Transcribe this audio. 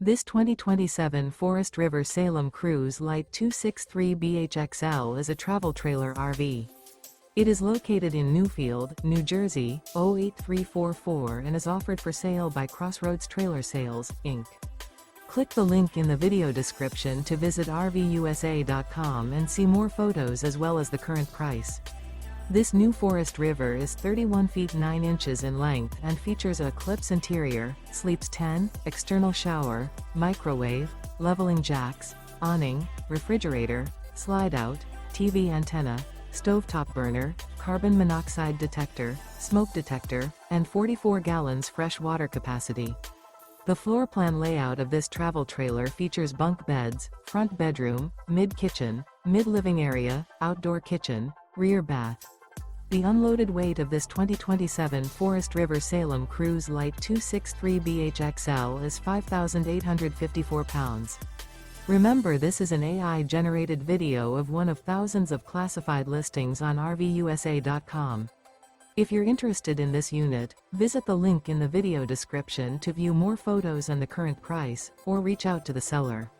This 2027 Forest River Salem Cruise Lite 263BHXL is a travel trailer RV. It is located in Newfield, New Jersey, 08344 and is offered for sale by Crossroads Trailer Sales, Inc. Click the link in the video description to visit RVUSA.com and see more photos as well as the current price. This new Forest River is 31 feet 9 inches in length and features a Eclipse interior, sleeps 10, external shower, microwave, leveling jacks, awning, refrigerator, slide-out, TV antenna, stovetop burner, carbon monoxide detector, smoke detector, and 44 gallons fresh water capacity. The floor plan layout of this travel trailer features bunk beds, front bedroom, mid-kitchen, mid-living area, outdoor kitchen, rear bath. The unloaded weight of this 2027 Forest River Salem Cruise Lite 263BHXL is 5,854 pounds. Remember, this is an AI-generated video of one of thousands of classified listings on RVUSA.com. If you're interested in this unit, visit the link in the video description to view more photos and the current price, or reach out to the seller.